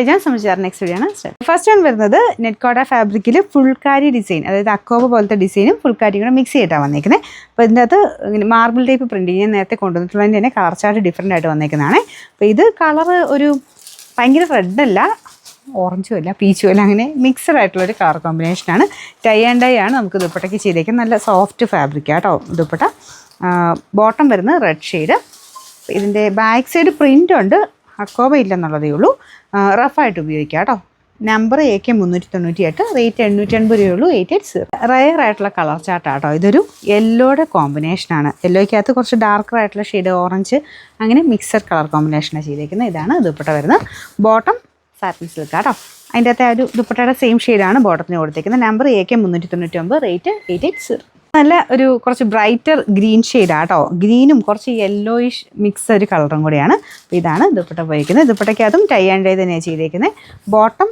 ഞാൻ സംബന്ധിച്ചാറ് next video ആണ്. First one വരുന്നത് നെറ്റ് കോട്ട ഫാബ്രിക്കിൽ ഫുൾക്കാരി ഡിസൈൻ, അതായത് അക്കോബ പോലത്തെ ഡിസൈനും ഫുൾക്കാരിയും കൂടെ മിക്സ് ചെയ്തിട്ടാണ് വന്നേക്കുന്നത്. അപ്പോൾ ഇതിൻ്റെ അകത്ത് ഇങ്ങനെ മാർബിൾ ടൈപ്പ് പ്രിൻറ്റിങ് ഞാൻ നേരത്തെ കൊണ്ടുവന്നിട്ടുള്ളതിൻ്റെ തന്നെ കളർ ചാർട്ട് ഡിഫറെൻ്റ് ആയിട്ട് വന്നേക്കുന്നതാണ്. അപ്പോൾ ഇത് കളർ ഒരു ഭയങ്കര റെഡല്ല, ഓറഞ്ചും അല്ല പീച്ചും അല്ല, അങ്ങനെ മിക്സഡ് ആയിട്ടുള്ളൊരു കളർ കോമ്പിനേഷനാണ്. ടൈ ആൻഡ് ഡൈ ആണ് നമുക്ക് ദുപ്പട്ടയ്ക്ക് ചെയ്തേക്കുന്നത്. നല്ല സോഫ്റ്റ് ഫാബ്രിക്കാണ് കേട്ടോ ദുപ്പട്ട. ബോട്ടം വരുന്നത് റെഡ് ഷെയ്ഡ്. ഇതിൻ്റെ ബാക്ക് സൈഡ് പ്രിൻ്റ് ഉണ്ട്, അക്കോബ ഇല്ലെന്നുള്ളതേ ഉള്ളൂ. റഫായിട്ട് ഉപയോഗിക്കാം കേട്ടോ. നമ്പർ AK 398, റേറ്റ് 880 രൂപയുള്ളൂ. 880. റയർ ആയിട്ടുള്ള കളർ ചാർട്ടാണ് കേട്ടോ. ഇതൊരു യെല്ലോയുടെ കോമ്പിനേഷനാണ്. യെല്ലോയ്ക്കകത്ത് കുറച്ച് ഡാർക്കർ ആയിട്ടുള്ള ഷെയ്ഡ് ഓറഞ്ച്, അങ്ങനെ മിക്സഡ് കളർ കോമ്പിനേഷനാണ് ചെയ്തേക്കുന്നത്. ഇതാണ് ദുപ്പട്ട വരുന്നത്. ബോട്ടം സാറ്റിൻ സിൽക്ക് കേട്ടോ. അതിൻ്റെ അകത്തെ ഒരു ദുപ്പട്ടയുടെ സെയിം ഷെയ്ഡാണ് ബോട്ടത്തിന് കൊടുത്തേക്കുന്നത്. Number AK 399, rate 880. നല്ല ഒരു കുറച്ച് ബ്രൈറ്റർ ഗ്രീൻ ഷെയ്ഡാണ് കേട്ടോ. ഗ്രീനും കുറച്ച് യെല്ലോയിഷ് മിക്സ് ഒരു കളറും കൂടിയാണ്. അപ്പോൾ ഇതാണ് ദുപ്പട്ട ഉപയോഗിക്കുന്നത്. ദുപ്പട്ടയ്ക്കകത്തും ടൈ ആൻഡ് ഡൈ തന്നെയാണ് ചെയ്തേക്കുന്നത്. ബോട്ടം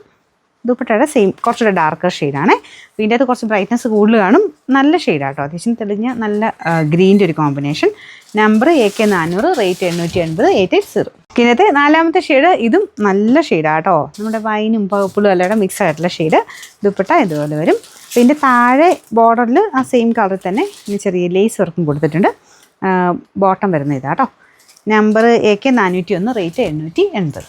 ദുപ്പട്ടയുടെ സെയിം കുറച്ചുകൂടെ ഡാർക്കർ ഷെയ്ഡാണ്. ഇതിൻ്റെ അകത്ത് കുറച്ച് ബ്രൈറ്റ്നസ് കൂടുതൽ കാണും. നല്ല ഷെയ്ഡാണ് കേട്ടോ, അത്യാവശ്യം തെളിഞ്ഞ നല്ല ഗ്രീൻ്റെ ഒരു കോമ്പിനേഷൻ. Number AK 400, rate 880, 880. ഇതിനകത്ത് നാലാമത്തെ ഷെയ്ഡ്, ഇതും നല്ല ഷെയ്ഡാണ് കേട്ടോ. നമ്മുടെ വൈനും പർപ്പിളും എല്ലാം മിക്സ് ആയിട്ടുള്ള ഷെയ്ഡ്. ദുപ്പട്ട ഇതുപോലെ വരും. ഇതിൻ്റെ താഴെ ബോർഡറിൽ ആ സെയിം കളറിൽ തന്നെ ചെറിയ ലേസ് വർക്കും കൊടുത്തിട്ടുണ്ട്. ബോട്ടം വരുന്ന ഇതാട്ടോ. Number AK 401, rate 880.